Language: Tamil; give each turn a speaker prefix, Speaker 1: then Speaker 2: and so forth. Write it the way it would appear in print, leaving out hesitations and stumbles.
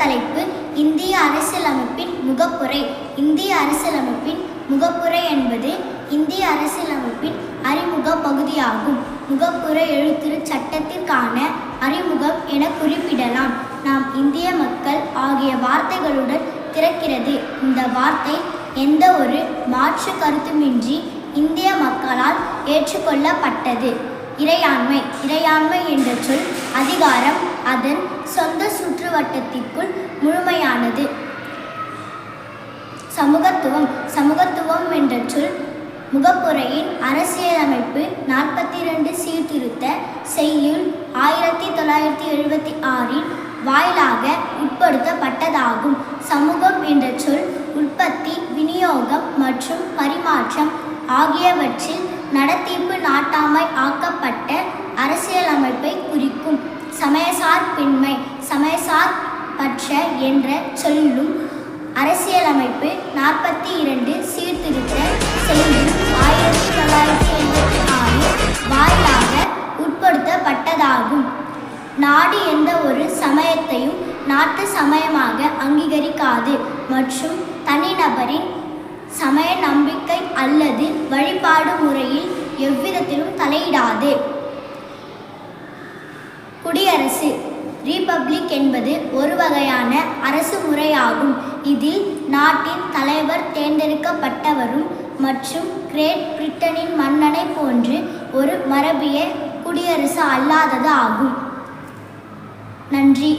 Speaker 1: தலைப்பு இந்திய அரசியலமைப்பின் முகப்புரை. இந்திய அரசியலமைப்பின் முகப்புரை என்பது இந்திய அரசியலமைப்பின் அறிமுக பகுதியாகும். முகப்புரை எழுத்துரு சட்டத்திற்கான அறிமுகம் என குறிப்பிடலாம். நாம் இந்திய மக்கள் ஆகிய வார்த்தைகளுடன் திறக்கிறது. இந்த வார்த்தை எந்த ஒரு மாற்று கருத்துமின்றி இந்திய மக்களால் ஏற்றுக்கொள்ளப்பட்டது. இறையாண்மை. இறையாண்மை என்ற சொல் அதிகாரம் அதன் சொந்த சுற்றுவட்டத்திற்குள் முழுமையானது. சமூகத்துவம். சமூகத்துவம் என்ற சொல் முகப்புரையின் அரசியலமைப்பு 42 சீர்திருத்த செய்யுள் 1976 வாயிலாக உட்படுத்தப்பட்டதாகும். சமூகம் என்ற சொல் உற்பத்தி, விநியோகம் மற்றும் பரிமாற்றம் ஆகியவற்றில் நடத்திப்பு நாட்டாமை ஆக்கப்பட்ட அரசியலமைப்பை குறிக்கும். சமயசார்பின்மை. சமயசார்பற்ற என்ற சொல்லும் அரசியலமைப்பு 42 சீர்திருத்த செய்யுள் 1976 வாயிலாக உட்படுத்தப்பட்டதாகும். நாடு எந்த ஒரு சமயத்தையும் நாட்டு சமயமாக அங்கீகரிக்காது மற்றும் தனிநபரின் சமய நம்பிக்கை அல்லது வழிபாடு முறையில் எவ்விதத்திலும் தலையிடாது. குடியரசு. ரிபப்ளிக் என்பது ஒரு வகையான அரசு முறையாகும். இதில் நாட்டின் தலைவர் தேர்ந்தெடுக்கப்பட்டவரும் மற்றும் கிரேட் பிரிட்டனின் மன்னனை போன்று ஒரு மரபிய குடியரசு அல்லாதது ஆகும். நன்றி.